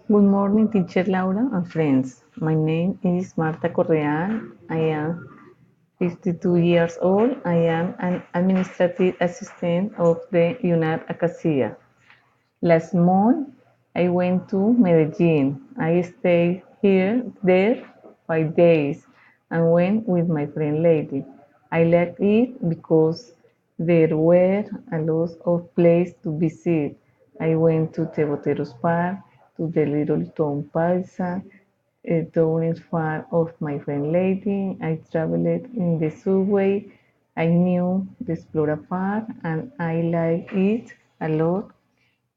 Good morning, teacher Laura and friends. My name is Marta Correa. I am 52 years old. I am an administrative assistant of the UNAR Acacia. Last month, I went to Medellin. I stayed there 5 days and went with my friend Lady. I liked it because there were a lot of places to visit. I went to Teboteros Park, to the little town Paisa. The town is far of my friend Lady. I traveled in the subway. I knew the Explora Park and I liked it a lot.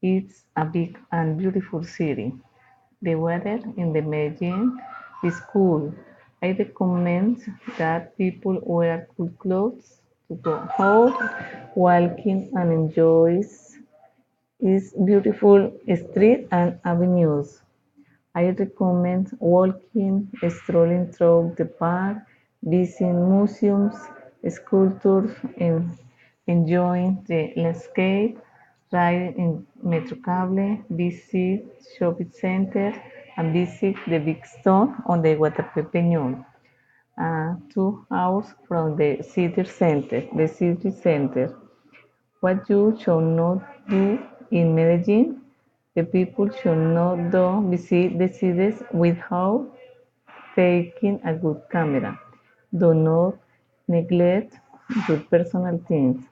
It's a big and beautiful city. The weather in the Medellin is cool. I recommend that people wear cool clothes to go out walking and enjoy its beautiful streets and avenues. I recommend walking, strolling through the park, visiting museums, sculptures, and enjoying the landscape, ride in Metrocable, visit shopping center, and visit the big stone on the Guatapé Peñón, 2 hours from the city center. What you should not do in Medellin: the people should not do visit the cities without taking a good camera. Do not neglect your personal things.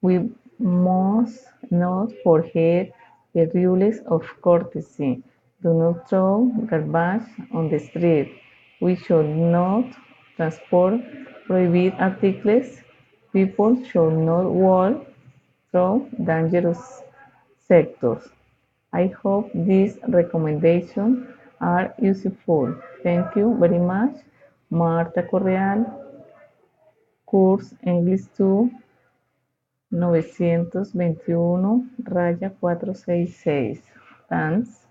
We must not forget the rules of courtesy. Do not throw garbage on the street. We should not transport prohibited articles. People should not walk through dangerous sectors. I hope these recommendations are useful. Thank you very much. Marta Correal, Course English 2, 921-466. Thanks.